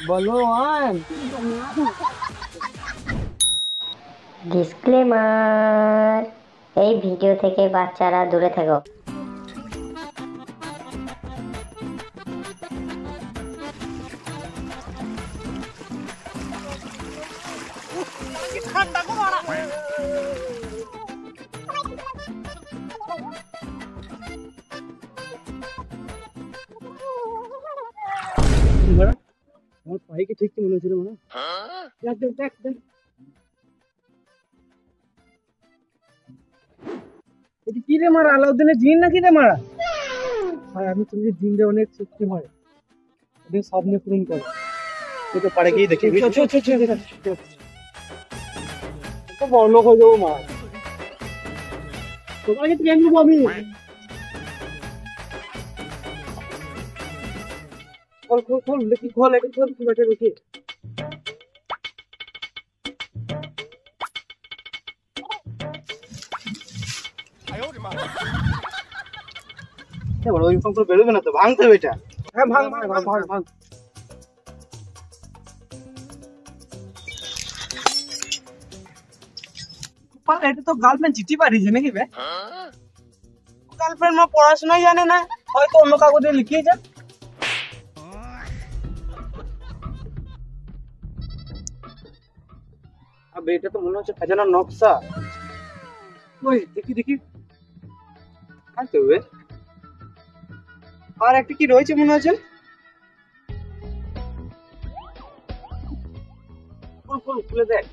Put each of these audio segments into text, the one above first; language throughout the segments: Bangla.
বলবান। ডিসক্লেমার, এই ভিডিও থেকে বাচ্চারা দূরে থাকো। আমার ভাইকে ঠিক মনে হচ্ছিল মনে দেখ দেখ এটা কি রে মারা? আলাউদ্দিনের জিন নাকি রে মারা? ভাই আমি তুমি জিনদের অনেক শক্তি হয়, ওদের স্বপ্নে পূরণ করে। তুই তো পারে গিয়ে দেখি তো বড় লোক হয়ে যাবো মা। তোমাকে ট্রেন দেবো আমি। খোল খোল খোল দেখি, খোল একটু খোল, খোল এটা দেখি। বড় ইনফর্ম করে বেরোবে না তো, ভাঙতে হবে এটা। হ্যাঁ ভাঙ ভাঙ ভাঙ ভাঙ ভাঙ। এটা তো গার্লফ্রেন্ড চিঠি পাঠিয়েছে নাকি বে? গার্লফ্রেন্ড মা পড়াশোনাই জানে না, হয়তো অন্য কাগজে লিখিয়েছে। আবে এটা তো মনে হচ্ছে খাজানার নকশা। ওই দেখি দেখি, আনতে হবে। আর একটা কি রয়েছে মনে হচ্ছে, খুলে দেখ।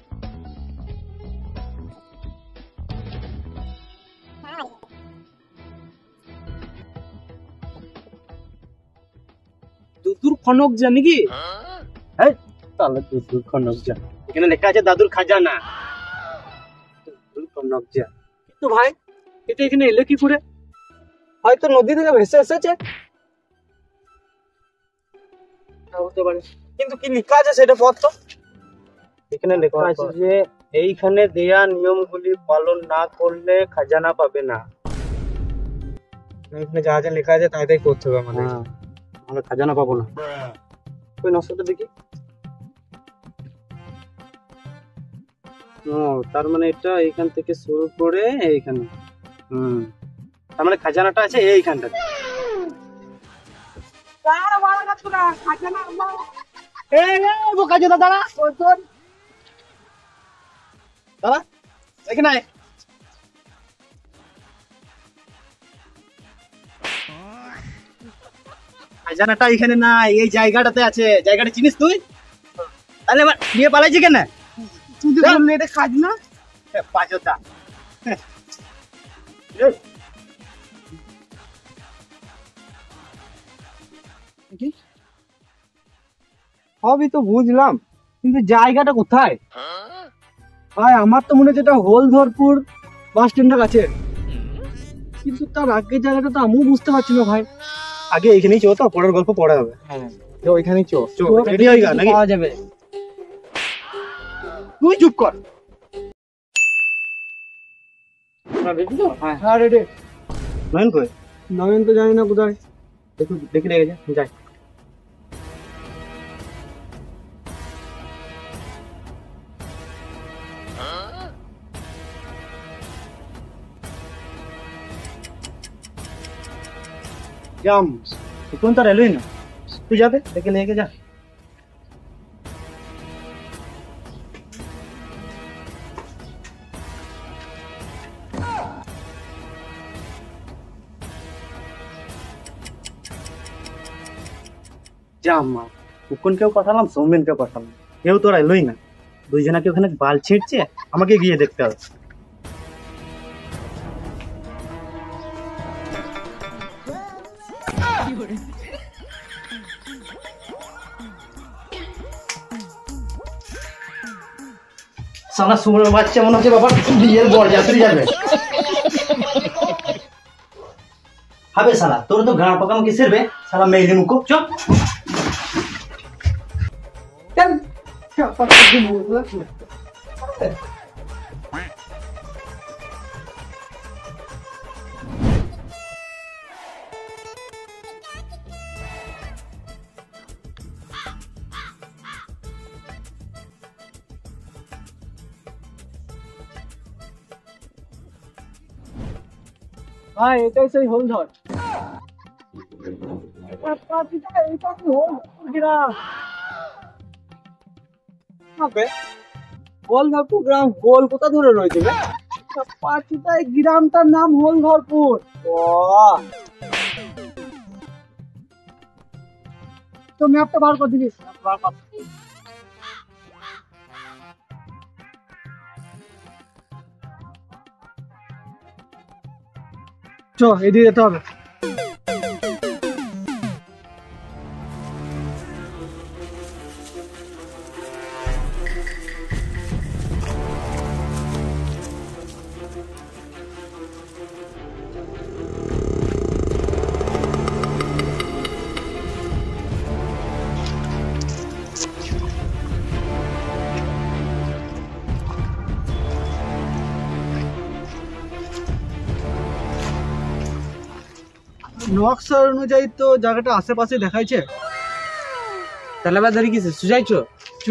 দুদুর খনক যা নাকি? হ্যাঁ তাহলে দুদুর খনক যা, এখানে লেখা আছে দাদুর খাজানা। দুদুর খনক যা তো ভাই, এটা এখানে এলো কি করে? হয়তো নদী থেকে ভেসে এসেছে, হতে পারে। কিন্তু কি লেখা আছে সেটা পড় তো। এখানে লেখা আছে যে এইখানে দেয়া নিয়মগুলি পালন না করলে খাজানা পাবে না। এখানে যা যা লেখা আছে তাই তাই করতে হবে আমাদের, আমরা খাজানা পাবো না। ওই নকশাটা দেখি। ও তার মানে এটা এইখান থেকে শুরু করে এইখানে, তার মানে খাজানাটা আছে এইখানটাতে। এখানে খাজানাটা এখানে না, এই জায়গাটাতে আছে। জায়গাটা চিনিস তুই? তাহলে আমার নিয়ে পালাইছি কেন? তুই তো বললি এটা খাজনা। পাজোতা সবই তো বুঝলাম, কিন্তু জায়গাটা কোথায় ভাই? আমার তো মনে হচ্ছে এটা হলধরপুর বাস স্ট্যান্ডের কাছে, কিন্তু তার আগের জায়গাটা তো আমিও বুঝতে পারছি না ভাই। আগে এইখানেই চো, তো পরের গল্প পড়া হবে। হ্যাঁ ওইখানেই চো, রেডি হয়ে গেল নাকি? পাওয়া যাবে। তুই চুপ কর। হ্যাঁ রেডি। নয়ন কই? নয়ন তো জানি না কোথায়, দেখি দেখি রেখে যাই। जाम कौन तो रेलवे ना, तू जाते लेके लेके जा। जाम উকুন কেউ পাঠালাম, সৌমেন কেউ পাঠালাম, কেউ তো এলোই না। দুইজনাকে ওখানে বাল ছিঁড়ছে, আমাকে গিয়ে দেখতে হবে। সালা সুমনের বাচ্চা মনে হচ্ছে বাবা বিয়ের বরযাত্রী যাবে। হবে সালা, তোর তো গাঁ পাকাম কিসের বে? সালা মেয়ে মুখো চ। ভাই এটাই সেই হলধর। এইটা কি হলধরপুর গ্রাম? হলধরপুর গ্রাম হোল কোথা ধরে রয়েছে রে? পাঁচুটা এই গ্রামটার নাম হলধরপুর। ও তো ম্যাপটা বার করে দিবি। চ এদিকে যেতে হবে। নকশা অনুযায়ী তো জায়গাটা আশেপাশে দেখাইছে। তাহলে আবার ধরে গেছে সুজাইছো। চ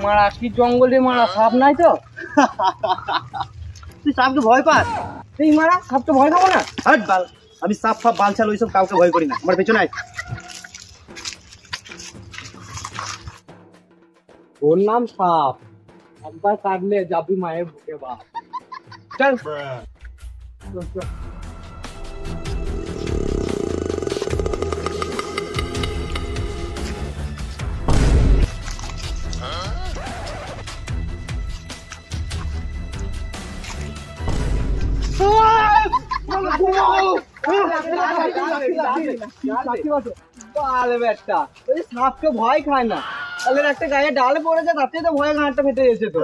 মারা কি জঙ্গলে মারা, সাপ নাই তো? তুই সাপকে ভয় পাস? এই মারা সাপটা ভয় খাবো না। হাট বাল, আমি সাপ ফাপ বালছাল ওইসব কাউকে ভয় করি না। আমার পেছনে আয়। ওর নাম সাপ, একবার কাটলে যাবি মায়ের বুকে বাপ। চল সাপকে ভয় খায় না, তাহলে একটা গায়ে ডালে পড়েছে, তাতে তো ভয়ে ঘাটটা ফেটে গেছে। তো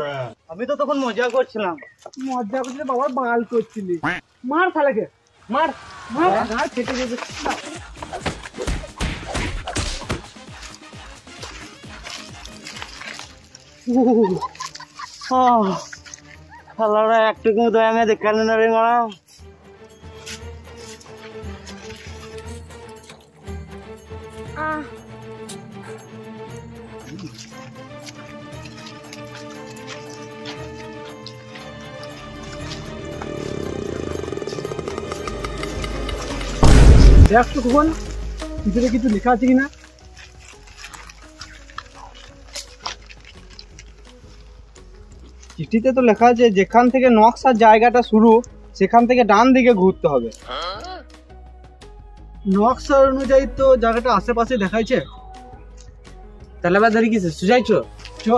আমি তো তখন মজা করছিলাম। মজা করছিলে বাবা, বাল করছিলি। মার শালাকে, মার মার, ঘাড় ফেটে গেছে। শালারা একটুকু দয়া মেয়ে দেখালে না রে মারা। দেখ তো কখন ভিতরে কিছু লেখা আছে কিনা। চিঠিতে তো লেখা আছে যেখান থেকে নকশার জায়গাটা শুরু সেখান থেকে ডান দিকে ঘুরতে হবে। নকশা অনুযায়ী তো জায়গাটা আশেপাশে দেখাইছে। তাহলে আবার ধরে গেছে সুজাইছো। চ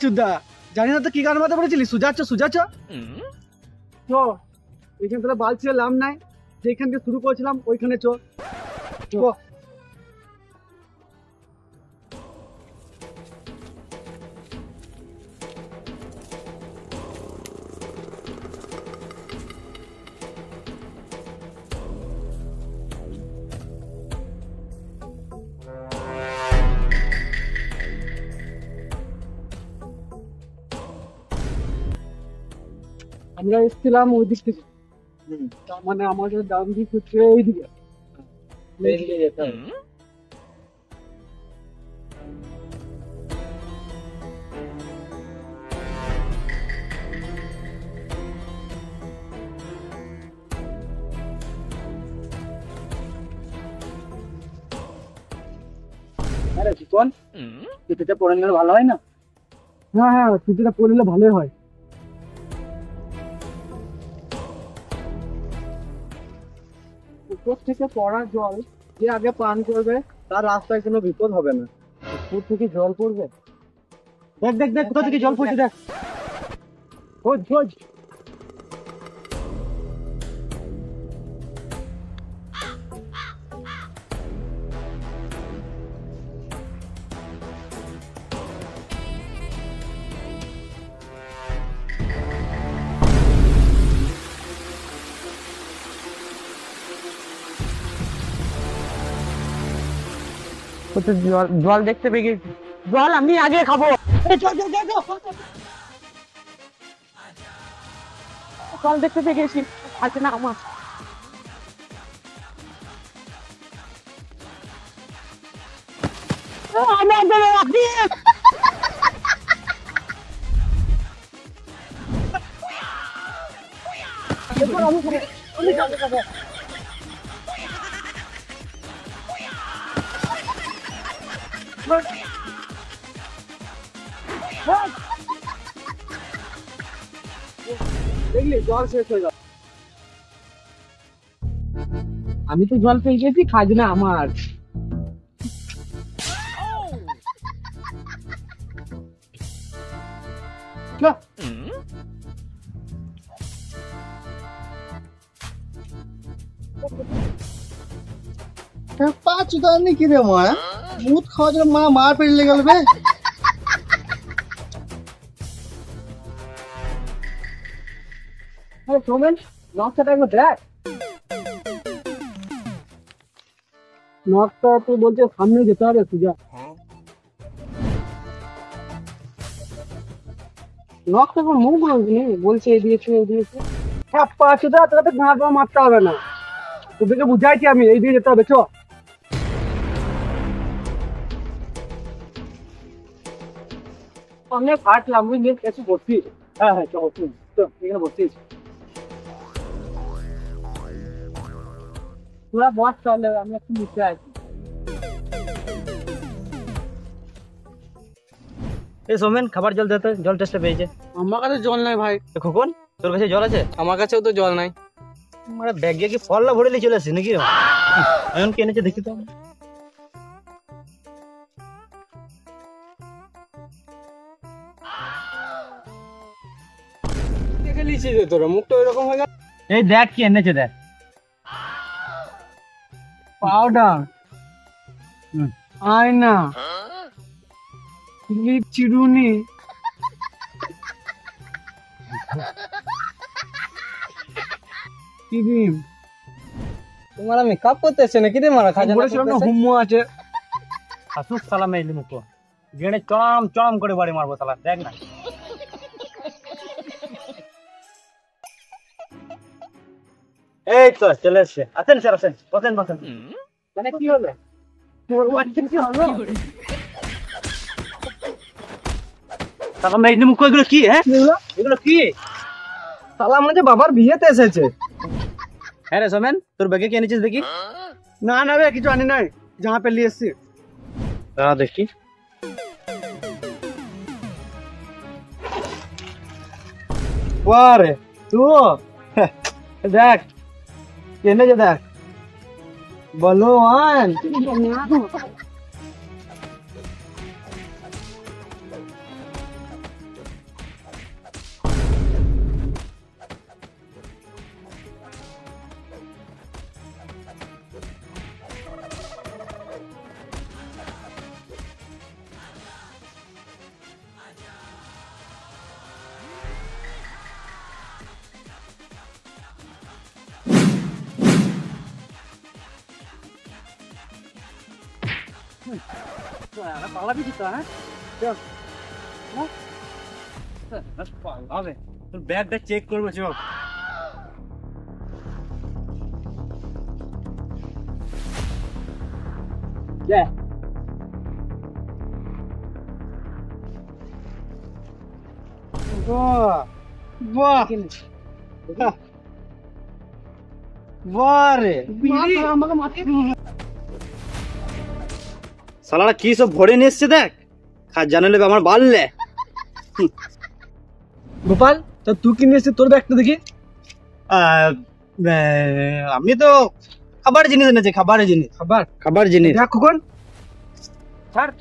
চুদা, জানি না তো কি গান মাথা পড়েছিলি। সুজাচ্ছ সুজাচ্ছ তো এখান থেকে বাল ছিল লাভ নাই, যেখান থেকে শুরু করেছিলাম ওইখানে চ। আমরা এসেছিলাম ওই দিক থেকে, তার মানে আমাদের ডান দিক হচ্ছে এইদিকে। আরে চিকন, চিঠিটা পড়ে নিলে ভালো হয় না? হ্যাঁ হ্যাঁ, চিঠিটা পড়লে ভালোই হয়। উপর থেকে পড়া জল যে আগে পান করবে তার রাস্তায় কোনো বিপদ হবে না। উপর থেকে জল পড়বে। দেখ দেখ দেখ, কোথা থেকে জল পড়ছে দেখ। খোঁজ খোঁজ। ও তো জল জল দেখতে পেয়ে গেছি, জল আমি আগে খাবো। এই চল চল চল চল। জল দেখতে পেয়ে গেছি, আছে না আমার। আমি আগে রাখি। দেখলি জল শেষ হয়ে যাবে। আমি তো জল পেয়ে গেছি, খাজনা আমার। পা চুদানি কি রে মা, মুখ খাওয়ার জন্য মা মার পেড়ে লেগে গেল বে। আরে সোমেন, নকশাটা একবার দেখ। নকশা তো বলছে সামনে যেতে হবে, সুজা। নকশা কোনো মুখ বলছে এই দিয়েছে এই দিয়েছে। হ্যাঁ পা চুদা, তোকে ঘাট পা মারতে হবে না, তোদেরকে বুঝাইছি আমি, এই দিয়ে যেতে হবে। চ অনেক ফাটলাম, বুঝলি? এসে বসছিস? হ্যাঁ হ্যাঁ, চ বসছিস, তো এখানে বসছিস। তোরা বস, চলে আমি একটু নিচে আছি। এই সোমেন, খাবার জল দে তো, জল টেস্টে পেয়েছে। আমার কাছে জল নাই ভাই। এ খোকন, তোর কাছে জল আছে? আমার কাছেও তো জল নাই। মানে ব্যাগে কি ফল না ভরে নিয়ে চলে আসছিস নাকি? এখন কে এনেছে দেখি তো। দেখে লিছিস তোরা, মুখটা ওইরকম হয়ে গেল। এই দেখ কি এনেছে, দেখ। পাউডার, আয়না, ক্লিপ, চিরুনি, ক্রিম। তোমার মেকআপ করতেছে নাকি রে? মারা খাজা বলেছিলাম না হুম্মু আছে। আসুস সালা মেইলি মুখো গেড়ে চড়াম চড়াম করে বাড়ি মারবো সালা, দেখ না। এই তো চলে এসছে। আসেন স্যার, আসেন, বসেন বসেন। মানে কি হলো? তোর বাচ্চা কি হলো? সালা মেইলি মুখো, এগুলো কি? হ্যাঁ, এগুলো কি? শালা মনে হচ্ছে বাবার বিয়েতে এসেছে। হ্যাঁ রে সোমেন, তোর ব্যাগে কি এনেছিস দেখি। না না রে, কিছু আনি নাই, জামা পেলে এসছি। দাঁড়া দেখি। বারে দেখ কেনে যে, দেখ বলওয়ান। পালাবি তো, হ্যাঁ? হবে, তোর ব্যাগটা চেক করবো, চল। বাহ বারে, সালারা কি সব ভরে নিয়ে এসছে দেখ। খাজানা নেবে আমার বাড়লে। গোপাল, তো তুই কি নিয়েছিস তোর ব্যাগটা দেখি। আমি তো খাবার জিনিস এনেছি, খাবারের জিনিস, খাবার জিনিস। দেখ খোকন, ছাড়।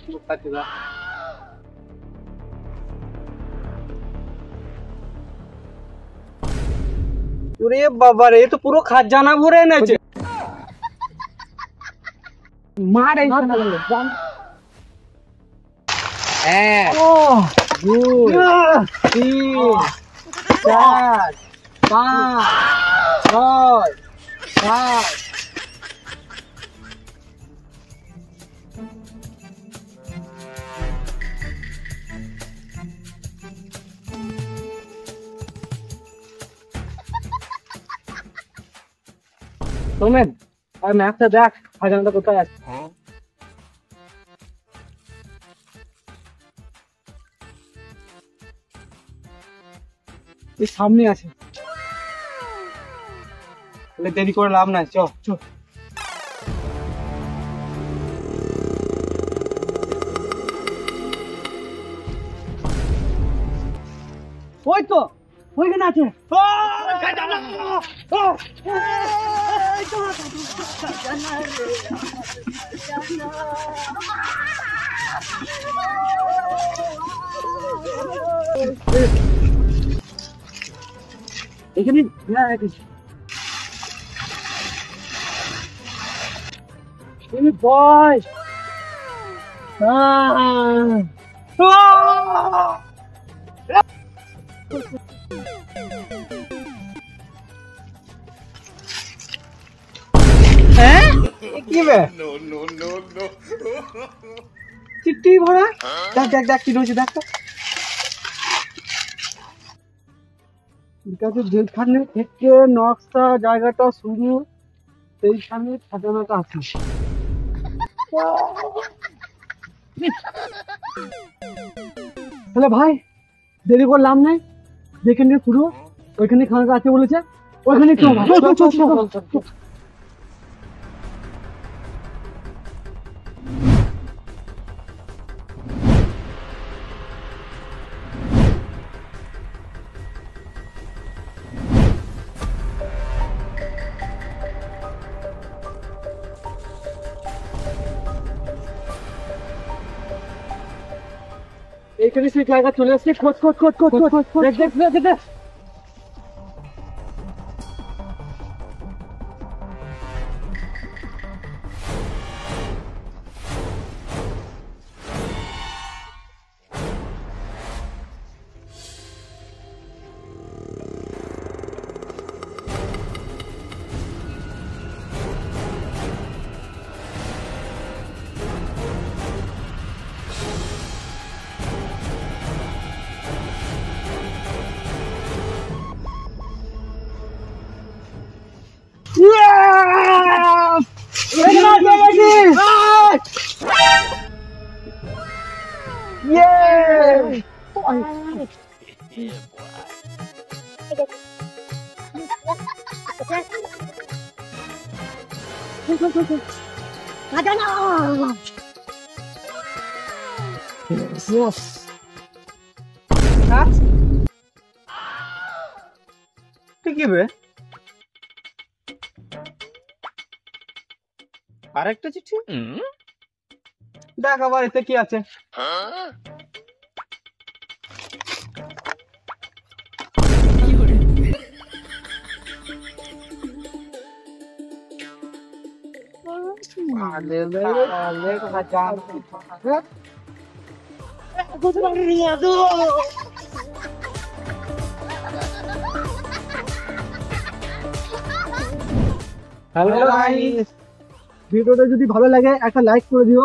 ওরে বাবা রে, এ তো পুরো খাজানা ভরে এনেছে। মার এই ও দুই তিন চার পাঁচ ছয় সাত সোমেন আর ম্যাপটা দেখ খাজানাটা কোথায় আছে। এই সামনে আছে, তাহলে দেরি করে লাভ নাই, চ চ। ওই তো ওইখানে আছে। এখানে বয় কি বে চিঠি ভরা, দেখ দেখ দেখ কি রয়েছে দেখ তো। ঠিক আছে, যেখানে থেকে নকশা জায়গাটা শুরু সেইখানে খাজানাটা আছে। তাহলে ভাই দেরি করলাম নাই, যেখানে পুরো ওইখানে খাজানাটা আছে বলেছে, ওইখানে চল চল চল চল। এইখানে সেই জায়গা চলে আসছে, খোঁজ খোঁজ খোঁজ খোঁজ খোঁজ খোঁজ দেখ দেখ দেখ দেখ। কি বে আরেকটা চিঠি দেখ আবার এতে কি আছে। হ্যালো গাইস, ভিডিওটা যদি ভালো লাগে একটা লাইক করে দিও,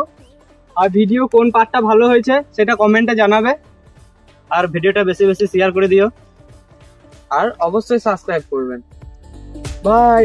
আর ভিডিও কোন পার্টটা ভালো হয়েছে সেটা কমেন্টে জানাবে, আর ভিডিওটা বেশি বেশি শেয়ার করে দিও, আর অবশ্যই সাবস্ক্রাইব করবেন। বাই।